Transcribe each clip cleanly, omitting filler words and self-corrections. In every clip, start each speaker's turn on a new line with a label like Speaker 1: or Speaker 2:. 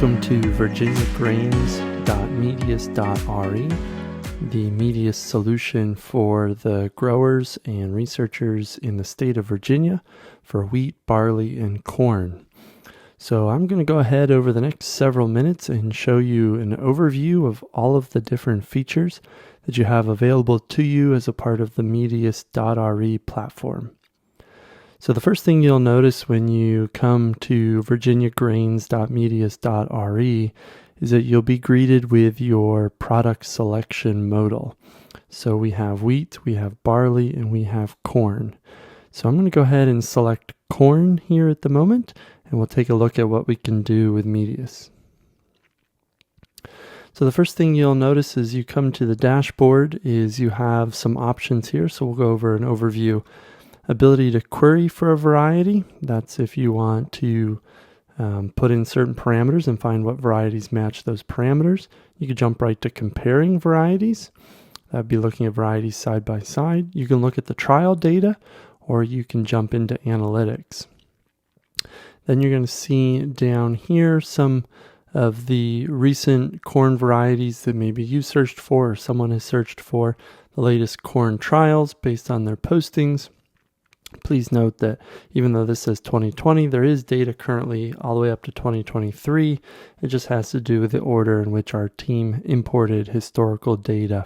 Speaker 1: Welcome to virginiagrains.medius.re, the Medius solution for the growers and researchers in the state of Virginia for wheat, barley, and corn. So I'm going to go ahead over the next several minutes and show you an overview of all of the different features that you have available to you as a part of the Medius.Re platform. So the first thing you'll notice when you come to virginiagrains.medius.re is that you'll be greeted with your product selection modal. So we have wheat, we have barley, and we have corn. So I'm going to go ahead and select corn here at the moment, and we'll take a look at what we can do with Medius. So the first thing you'll notice as you come to the dashboard is you have some options here. So we'll go over an overview. Ability to query for a variety. That's if you want to put in certain parameters and find what varieties match those parameters. You can jump right to comparing varieties. That'd be looking at varieties side by side. You can look at the trial data, or you can jump into analytics. Then you're going to see down here some of the recent corn varieties that maybe you searched for or someone has searched for, the latest corn trials based on their postings. Please note that even though this says 2020, there is data currently all the way up to 2023. It just has to do with the order in which our team imported historical data.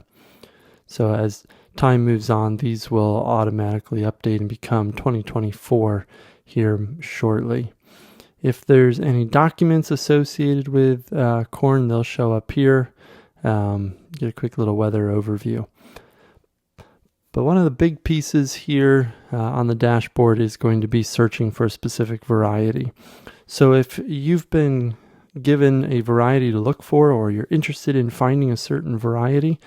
Speaker 1: So as time moves on, these will automatically update and become 2024 here shortly. If there's any documents associated with corn, they'll show up here. Get a quick little weather overview. But one of the big pieces here on the dashboard is going to be searching for a specific variety. So if you've been given a variety to look for, or you're interested in finding a certain variety,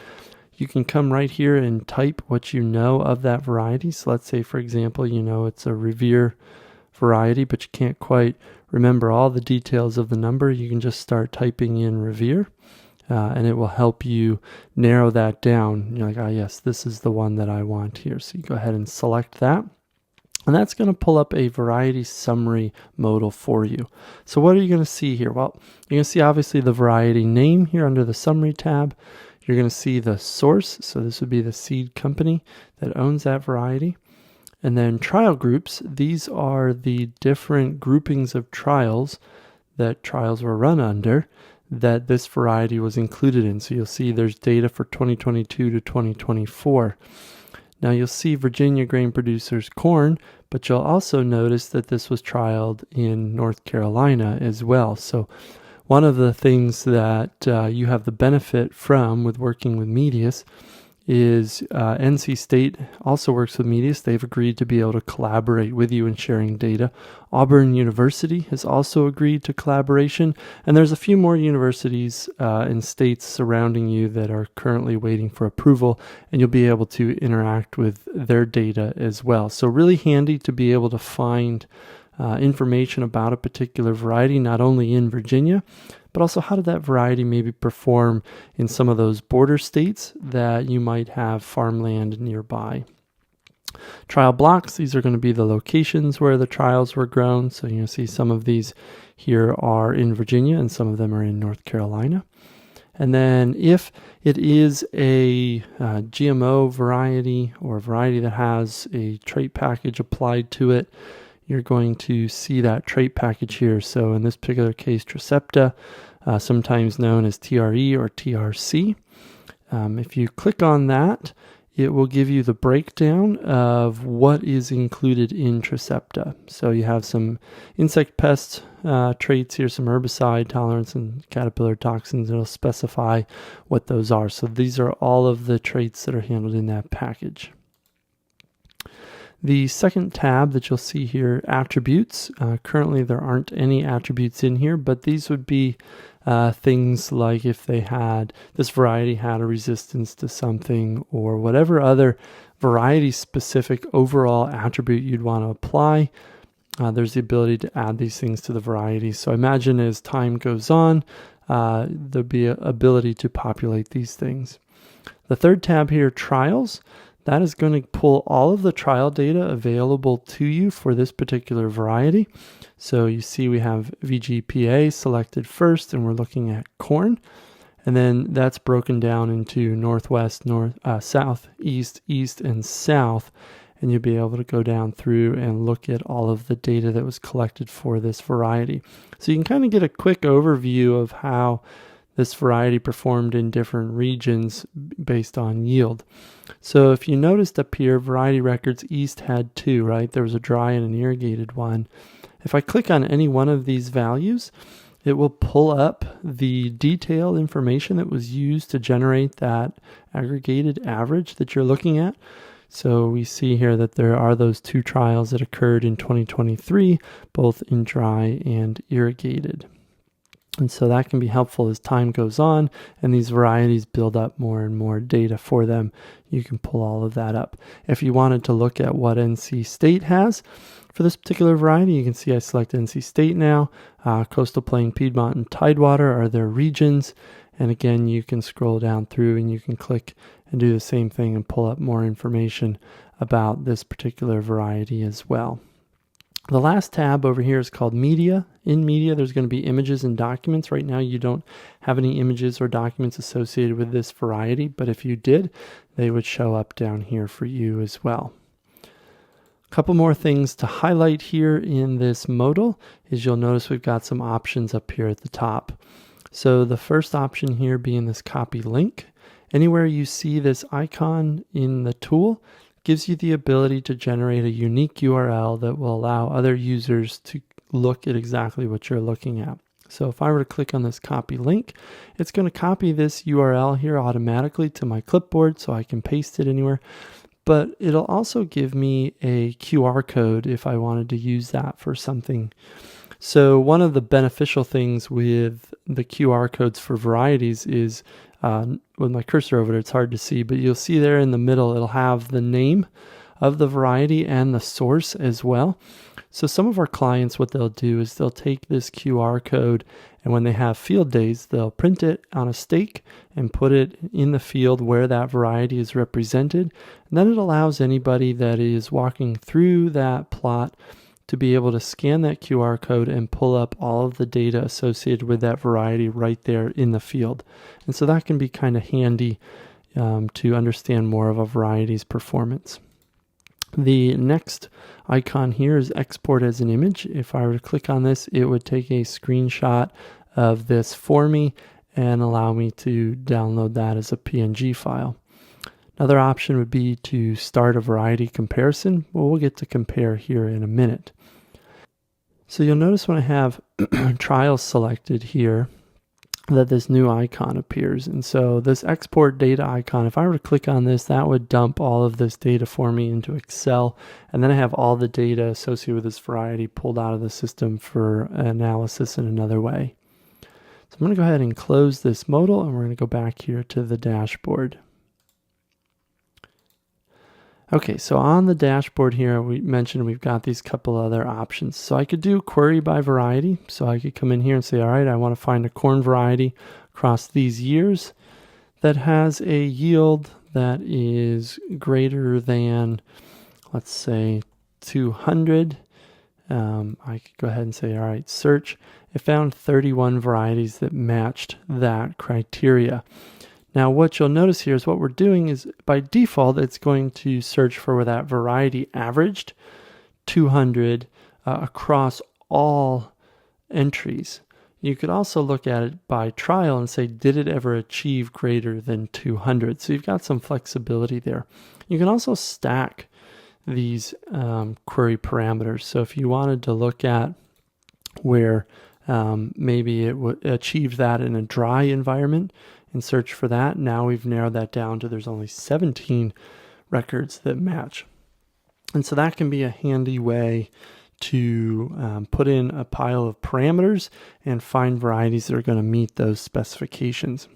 Speaker 1: you can come right here and type what you know of that variety. So let's say, for example, you know it's a Revere variety, but you can't quite remember all the details of the number. You can just start typing in Revere. And it will help you narrow that down. You're like, yes, this is the one that I want here. So you go ahead and select that. And that's going to pull up a variety summary modal for you. So what are you going to see here? Well, you're going to see obviously the variety name here under the summary tab. You're going to see the source. So this would be the seed company that owns that variety. And then trial groups. These are the different groupings of trials that trials were run under that this variety was included in. So you'll see there's data for 2022 to 2024. Now you'll see Virginia grain producers corn, but you'll also notice that this was trialed in North Carolina as well. So one of the things that you have the benefit from with working with Medius is NC State also works with Medius. They've agreed to be able to collaborate with you in sharing data. Auburn University has also agreed to collaboration. And there's a few more universities and states surrounding you that are currently waiting for approval, and you'll be able to interact with their data as well. So really handy to be able to find information about a particular variety, not only in Virginia, but also how did that variety maybe perform in some of those border states that you might have farmland nearby. Trial blocks, these are going to be the locations where the trials were grown. So you see some of these here are in Virginia and some of them are in North Carolina. And then if it is a GMO variety or a variety that has a trait package applied to it, you're going to see that trait package here. So in this particular case, Tricepta, sometimes known as TRE or TRC. If you click on that, it will give you the breakdown of what is included in Tricepta. So you have some insect pest traits here, some herbicide tolerance and caterpillar toxins. It'll specify what those are. So these are all of the traits that are handled in that package. The second tab that you'll see here, attributes. Currently there aren't any attributes in here, but these would be things like if this variety had a resistance to something, or whatever other variety specific overall attribute you'd want to apply. There's the ability to add these things to the variety. So imagine as time goes on, there'll be an ability to populate these things. The third tab here, trials. That is going to pull all of the trial data available to you for this particular variety. So you see we have VGPA selected first, and we're looking at corn. And then that's broken down into northwest, south, east, and south. And you'll be able to go down through and look at all of the data that was collected for this variety. So you can kind of get a quick overview of how this variety performed in different regions based on yield. So if you noticed up here, variety records east had 2, right? There was a dry and an irrigated one. If I click on any one of these values, it will pull up the detailed information that was used to generate that aggregated average that you're looking at. So we see here that there are those 2 trials that occurred in 2023, both in dry and irrigated. And so that can be helpful as time goes on and these varieties build up more and more data for them. You can pull all of that up. If you wanted to look at what NC State has for this particular variety, you can see I select NC State now. Coastal Plain, Piedmont, and Tidewater are their regions. And again, you can scroll down through and you can click and do the same thing and pull up more information about this particular variety as well. The last tab over here is called Media. In Media, there's going to be images and documents. Right now, you don't have any images or documents associated with this variety, but if you did, they would show up down here for you as well. A couple more things to highlight here in this modal is you'll notice we've got some options up here at the top. So the first option here being this copy link. Anywhere you see this icon in the tool, gives you the ability to generate a unique URL that will allow other users to look at exactly what you're looking at. So if I were to click on this copy link, it's going to copy this URL here automatically to my clipboard so I can paste it anywhere. But it'll also give me a QR code if I wanted to use that for something. So one of the beneficial things with the QR codes for varieties is with my cursor over it, it's hard to see, but you'll see there in the middle, it'll have the name of the variety and the source as well. So some of our clients, what they'll do is they'll take this QR code, and when they have field days, they'll print it on a stake and put it in the field where that variety is represented. And then it allows anybody that is walking through that plot to be able to scan that QR code and pull up all of the data associated with that variety right there in the field. And so that can be kind of handy to understand more of a variety's performance. The next icon here is export as an image. If I were to click on this, it would take a screenshot of this for me and allow me to download that as a PNG file. Another option would be to start a variety comparison. Well, we'll get to compare here in a minute. So you'll notice when I have trials selected here that this new icon appears. And so this export data icon, if I were to click on this, that would dump all of this data for me into Excel. And then I have all the data associated with this variety pulled out of the system for analysis in another way. So I'm going to go ahead and close this modal, and we're going to go back here to the dashboard. Okay, so on the dashboard here, we mentioned we've got these couple other options. So I could do query by variety. So I could come in here and say, all right, I want to find a corn variety across these years that has a yield that is greater than, let's say, 200. I could go ahead and say, all right, search. It found 31 varieties that matched that criteria. Now what you'll notice here is what we're doing is by default it's going to search for where that variety averaged 200 across all entries. You could also look at it by trial and say, did it ever achieve greater than 200? So you've got some flexibility there. You can also stack these query parameters. So if you wanted to look at where maybe it achieved that in a dry environment and search for that, now we've narrowed that down to there's only 17 records that match. And so that can be a handy way to put in a pile of parameters and find varieties that are going to meet those specifications.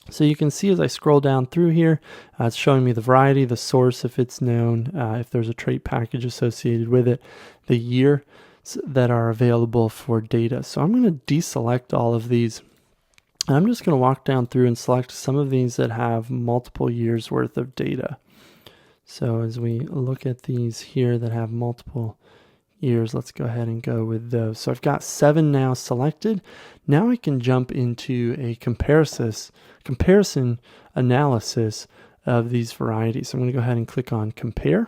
Speaker 1: So you can see as I scroll down through here, it's showing me the variety, the source if it's known, if there's a trait package associated with it, the year that are available for data. So I'm going to deselect all of these. And I'm just going to walk down through and select some of these that have multiple years worth of data. So as we look at these here that have multiple years. Let's go ahead and go with those. So I've got 7 now selected. Now I can jump into a comparison analysis of these varieties. So I'm going to go ahead and click on compare,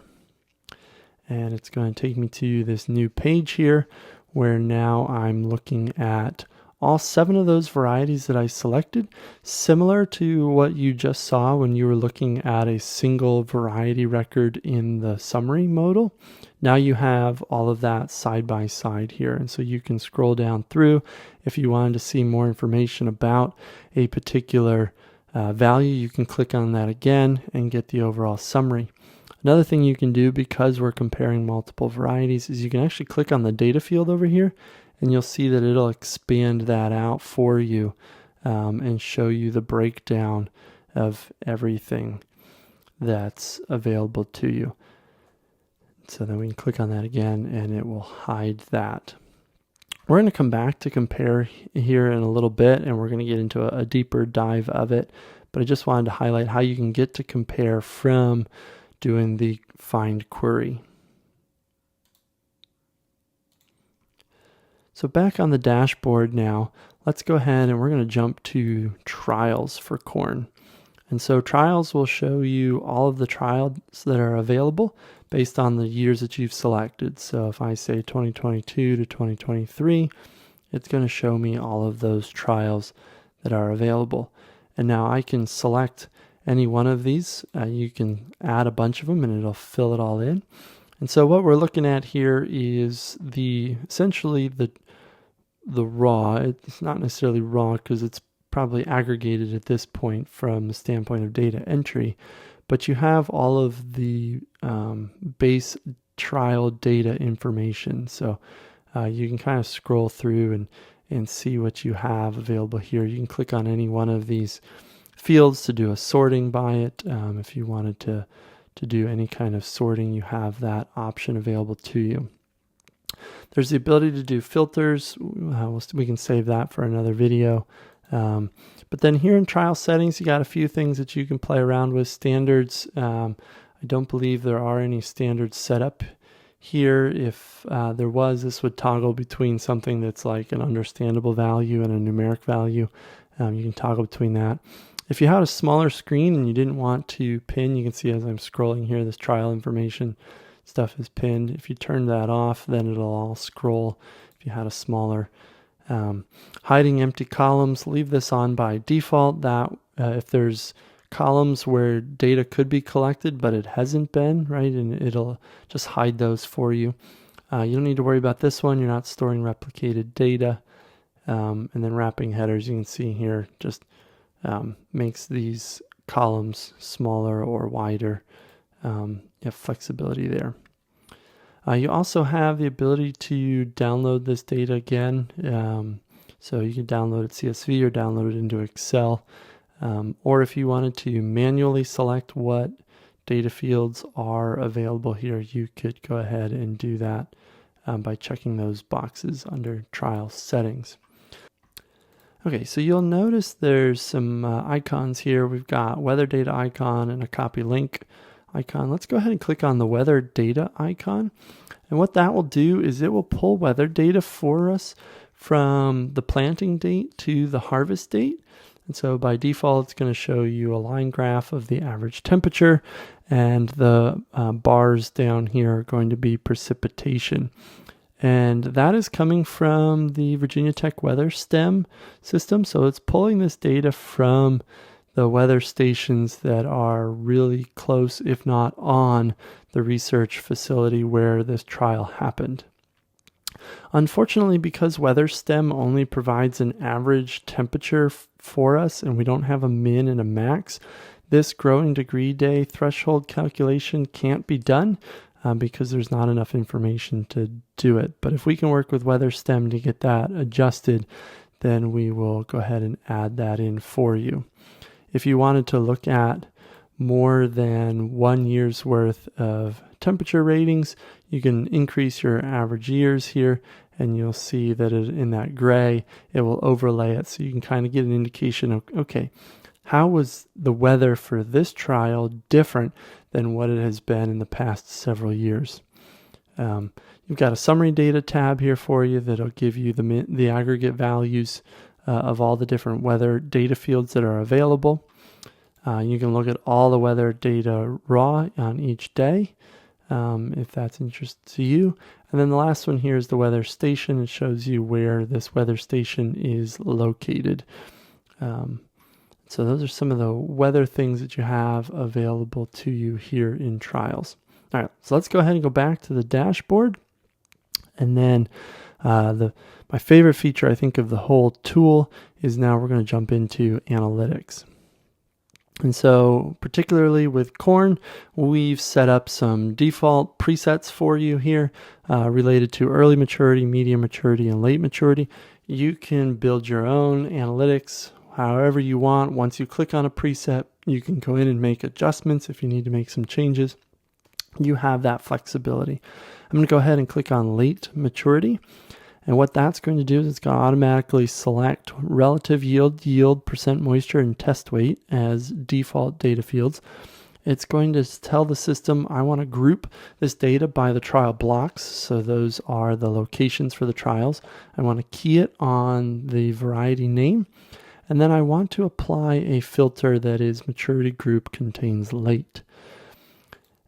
Speaker 1: and it's going to take me to this new page here where now I'm looking at all 7 of those varieties that I selected, similar to what you just saw when you were looking at a single variety record in the summary modal. Now you have all of that side by side here, and so you can scroll down through. If you wanted to see more information about a particular value, you can click on that again and get the overall summary. Another thing you can do, because we're comparing multiple varieties, is you can actually click on the data field over here, and you'll see that it'll expand that out for you and show you the breakdown of everything that's available to you. So then we can click on that again, and it will hide that. We're going to come back to compare here in a little bit, and we're going to get into a deeper dive of it. But I just wanted to highlight how you can get to compare from doing the find query. So back on the dashboard now, let's go ahead and we're going to jump to trials for corn. And so trials will show you all of the trials that are available based on the years that you've selected. So if I say 2022 to 2023, it's going to show me all of those trials that are available. And now I can select any one of these. You can add a bunch of them and it'll fill it all in. And so what we're looking at here is essentially the raw. It's not necessarily raw because it's probably aggregated at this point from the standpoint of data entry, but you have all of the base trial data information. So you can kind of scroll through and see what you have available here. You can click on any one of these fields to do a sorting by it. If you wanted to do any kind of sorting, you have that option available to you. There's the ability to do filters. We can save that for another video. But then here in trial settings, you got a few things that you can play around with. Standards. I don't believe there are any standards set up here. If there was, this would toggle between something that's like an understandable value and a numeric value. You can toggle between that. If you had a smaller screen and you didn't want to pin, you can see as I'm scrolling here, this trial information stuff is pinned. If you turn that off, then it'll all scroll. If you had a smaller hiding empty columns, leave this on by default. That if there's columns where data could be collected but it hasn't been, right, and it'll just hide those for you. You don't need to worry about this one. You're not storing replicated data. And then wrapping headers, you can see here, just makes these columns smaller or wider. You have flexibility there. You also have the ability to download this data again. So you can download it CSV or download it into Excel. Or if you wanted to manually select what data fields are available here, you could go ahead and do that by checking those boxes under trial settings. Okay, so you'll notice there's some icons here. We've got weather data icon and a copy link icon. Let's go ahead and click on the weather data icon. And what that will do is it will pull weather data for us from the planting date to the harvest date. And so by default, it's going to show you a line graph of the average temperature, and the bars down here are going to be precipitation. And that is coming from the Virginia Tech Weather STEM system. So it's pulling this data from the weather stations that are really close, if not on, the research facility where this trial happened. Unfortunately, because Weather STEM only provides an average temperature for us and we don't have a min and a max, this growing degree day threshold calculation can't be done because there's not enough information to do it. But if we can work with Weather STEM to get that adjusted, then we will go ahead and add that in for you. If you wanted to look at more than 1 year's worth of temperature ratings, you can increase your average years here, and you'll see that in that gray, it will overlay it. So you can kind of get an indication of, okay, how was the weather for this trial different than what it has been in the past several years? You'll We've got a summary data tab here for you that'll give you the aggregate values of all the different weather data fields that are available. You can look at all the weather data raw on each day, if that's interest to you. And then the last one here is the weather station. It shows you where this weather station is located. So those are some of the weather things that you have available to you here in Trials. All right, so let's go ahead and go back to the dashboard. And then my favorite feature, I think, of the whole tool is now we're going to jump into analytics. And so particularly with corn, we've set up some default presets for you here related to early maturity, medium maturity, and late maturity. You can build your own analytics however you want. Once you click on a preset, you can go in and make adjustments if you need to make some changes. You have that flexibility. I'm going to go ahead and click on late maturity. And what that's going to do is it's going to automatically select relative yield, percent moisture, and test weight as default data fields. It's going to tell the system, I want to group this data by the trial blocks. So those are the locations for the trials. I want to key it on the variety name. And then I want to apply a filter that is maturity group contains late.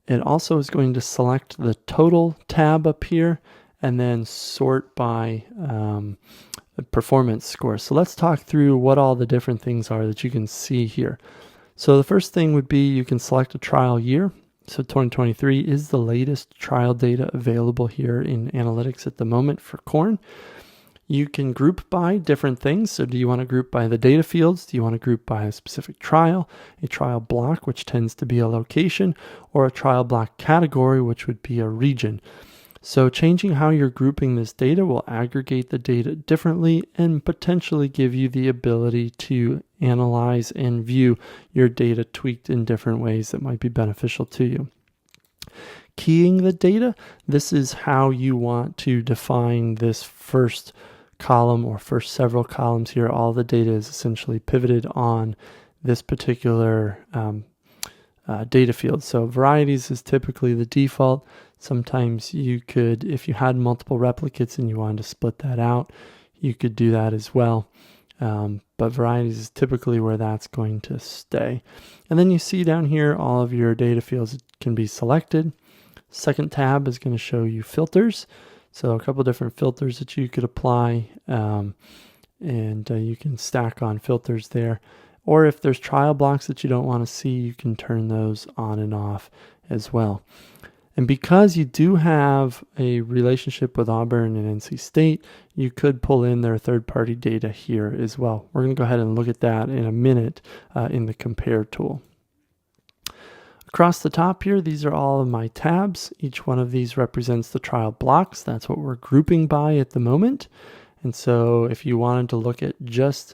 Speaker 1: It also is going to select the total tab up here and then sort by performance score. So let's talk through what all the different things are that you can see here. So the first thing would be you can select a trial year. So 2023 is the latest trial data available here in analytics at the moment for corn. You can group by different things. So do you want to group by the data fields? Do you want to group by a specific trial, a trial block, which tends to be a location, or a trial block category, which would be a region? So changing how you're grouping this data will aggregate the data differently and potentially give you the ability to analyze and view your data tweaked in different ways that might be beneficial to you. Keying the data, this is how you want to define this first column or first several columns here. All the data is essentially pivoted on this particular data field. So varieties is typically the default. Sometimes you could, if you had multiple replicates and you wanted to split that out, you could do that as well. But varieties is typically where that's going to stay. And then you see down here all of your data fields can be selected. Second tab is going to show you filters. So a couple different filters that you could apply, and you can stack on filters there. Or if there's trial blocks that you don't want to see, you can turn those on and off as well. And because you do have a relationship with Auburn and NC State, you could pull in their third-party data here as well. We're going to go ahead and look at that in a minute in the compare tool. Across the top here, these are all of my tabs. Each one of these represents the trial blocks. That's what we're grouping by at the moment. And so if you wanted to look at just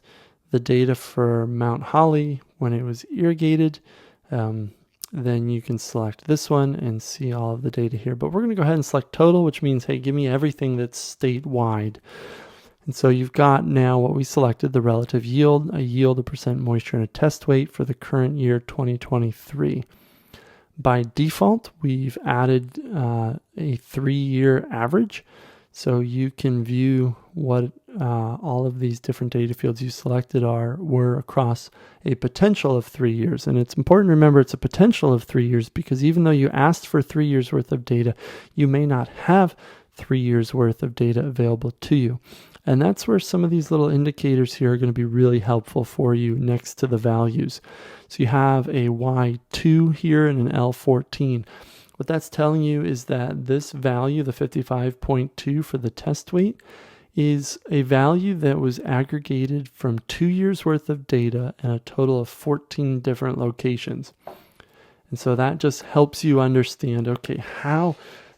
Speaker 1: the data for Mount Holly when it was irrigated, then you can select this one and see all of the data here. But we're going to go ahead and select total, which means, hey, give me everything that's statewide. And so you've got now what we selected, the relative yield, a percent moisture, and a test weight for the current year 2023. By default, we've added a 3-year average. So you can view what all of these different data fields you selected were across a potential of 3 years. And it's important to remember it's a potential of 3 years because even though you asked for 3 years worth of data, you may not have 3 years worth of data available to you. And that's where some of these little indicators here are going to be really helpful for you next to the values. So you have a Y2 here and an L14. What that's telling you is that this value, the 55.2 for the test weight, is a value that was aggregated from 2 years worth of data and a total of 14 different locations. And so that just helps you understand, okay, how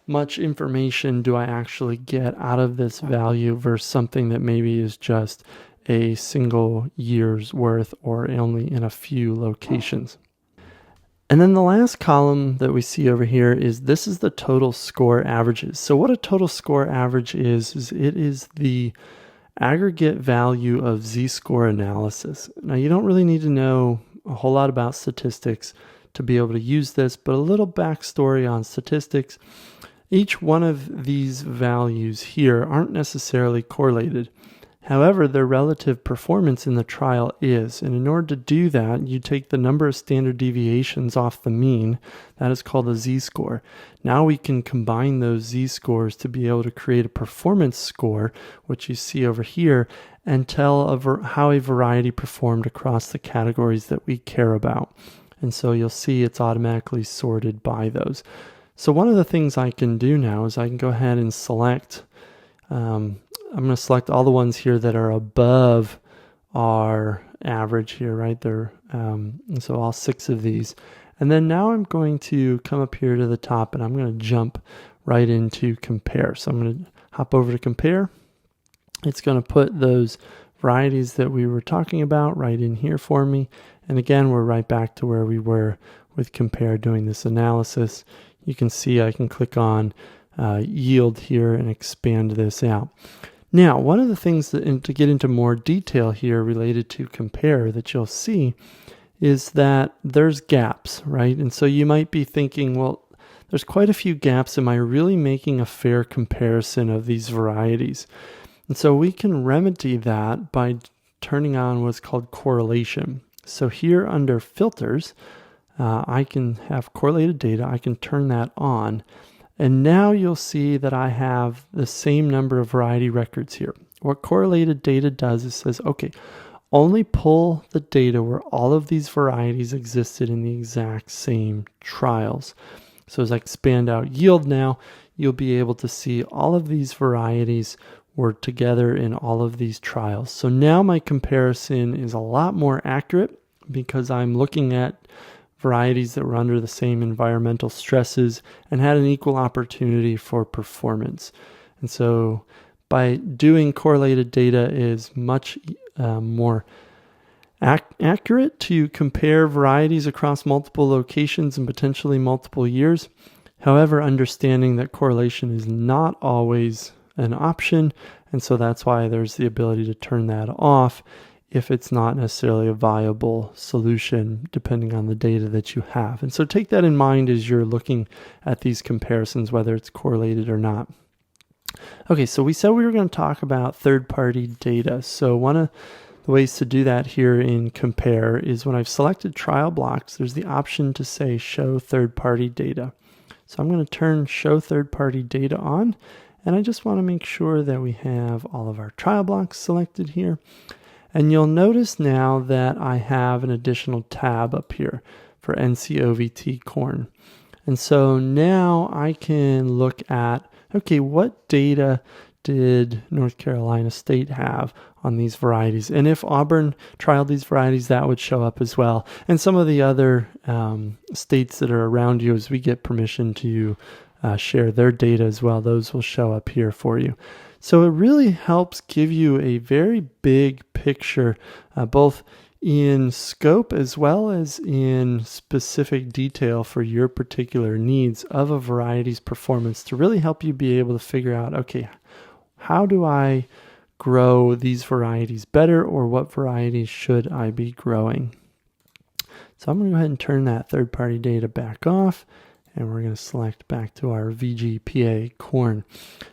Speaker 1: much information do I actually get out of this value versus something that maybe is just a single year's worth or only in a few locations. And then the last column that we see over here is this is the total score averages. So what a total score average is it is the aggregate value of z-score analysis. Now you don't really need to know a whole lot about statistics to be able to use this, but a little backstory on statistics Each one of these values here aren't necessarily correlated. However, their relative performance in the trial is, and in order to do that, you take the number of standard deviations off the mean. That is called a z-score. Now we can combine those z-scores to be able to create a performance score, which you see over here, and tell how a variety performed across the categories that we care about. And so you'll see it's automatically sorted by those. So one of the things I can do now is I can go ahead and select I'm going to select all the ones here that are above our average here, right there. And so all 6 of these. And then now I'm going to come up here to the top and I'm going to jump right into compare. So I'm going to hop over to compare. It's going to put those varieties that we were talking about right in here for me. And again, we're right back to where we were with compare doing this analysis. You can see I can click on yield here and expand this out. Now, one of the things that, to get into more detail here related to compare that you'll see is that there's gaps, right? And so you might be thinking, well, there's quite a few gaps. Am I really making a fair comparison of these varieties? And so we can remedy that by turning on what's called correlation. So here under filters, I can have correlated data. I can turn that on. And now you'll see that I have the same number of variety records here. What correlated data does is says, okay, only pull the data where all of these varieties existed in the exact same trials. So as I expand out yield now, you'll be able to see all of these varieties were together in all of these trials. So now my comparison is a lot more accurate because I'm looking at varieties that were under the same environmental stresses and had an equal opportunity for performance. And so by doing correlated data is much more accurate to compare varieties across multiple locations and potentially multiple years. However, understanding that correlation is not always an option, and so that's why there's the ability to turn that off if it's not necessarily a viable solution depending on the data that you have. And so take that in mind as you're looking at these comparisons, whether it's correlated or not. Okay, so we said we were going to talk about third-party data. So one of the ways to do that here in compare is when I've selected trial blocks, there's the option to say show third-party data. So I'm going to turn show third-party data on, and I just want to make sure that we have all of our trial blocks selected here. And you'll notice now that I have an additional tab up here for NCOVT corn. And so now I can look at, okay, what data did North Carolina State have on these varieties? And if Auburn trialed these varieties, that would show up as well. And some of the other states that are around you, as we get permission to share their data as well, those will show up here for you. So it really helps give you a very big picture, both in scope as well as in specific detail for your particular needs of a variety's performance to really help you be able to figure out, okay, how do I grow these varieties better, or what varieties should I be growing? So I'm going to go ahead and turn that third-party data back off. And we're going to select back to our VGPA corn.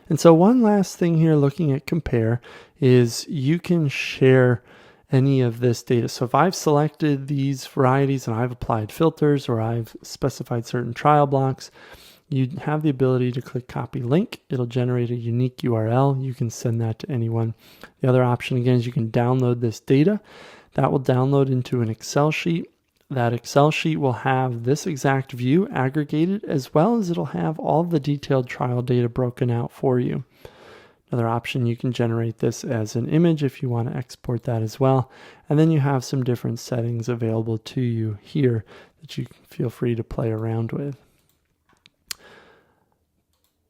Speaker 1: And so one last thing here looking at compare is you can share any of this data. So if I've selected these varieties and I've applied filters or I've specified certain trial blocks, you have the ability to click copy link. It'll generate a unique URL. You can send that to anyone. The other option again is you can download this data. That will download into an Excel sheet. That Excel sheet will have this exact view aggregated, as well as it'll have all the detailed trial data broken out for you. Another option, you can generate this as an image if you want to export that as well. And then you have some different settings available to you here that you can feel free to play around with.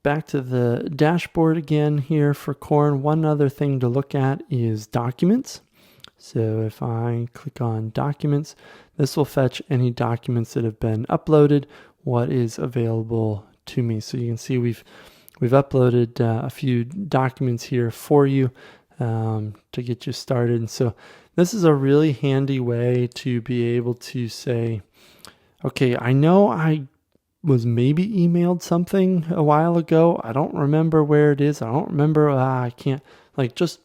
Speaker 1: Back to the dashboard again here for corn. One other thing to look at is documents. So if I click on documents, this will fetch any documents that have been uploaded, what is available to me. So you can see we've uploaded a few documents here for you to get you started. And so this is a really handy way to be able to say, okay, I know I was maybe emailed something a while ago. I don't remember where it is. I don't remember. I can't, like, just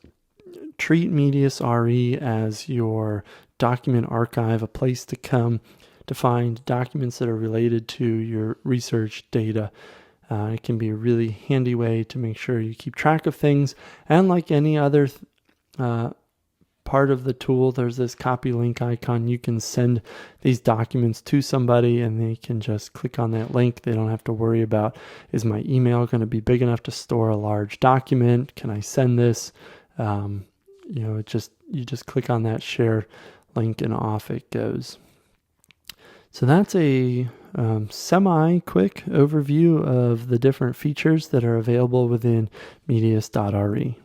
Speaker 1: treat Medius.Re as your document archive, a place to come to find documents that are related to your research data. It can be a really handy way to make sure you keep track of things. And like any other part of the tool, there's this copy link icon. You can send these documents to somebody and they can just click on that link. They don't have to worry about, is my email going to be big enough to store a large document? Can I send this? You just click on that share link and off it goes. So that's a semi-quick overview of the different features that are available within Medius.Re.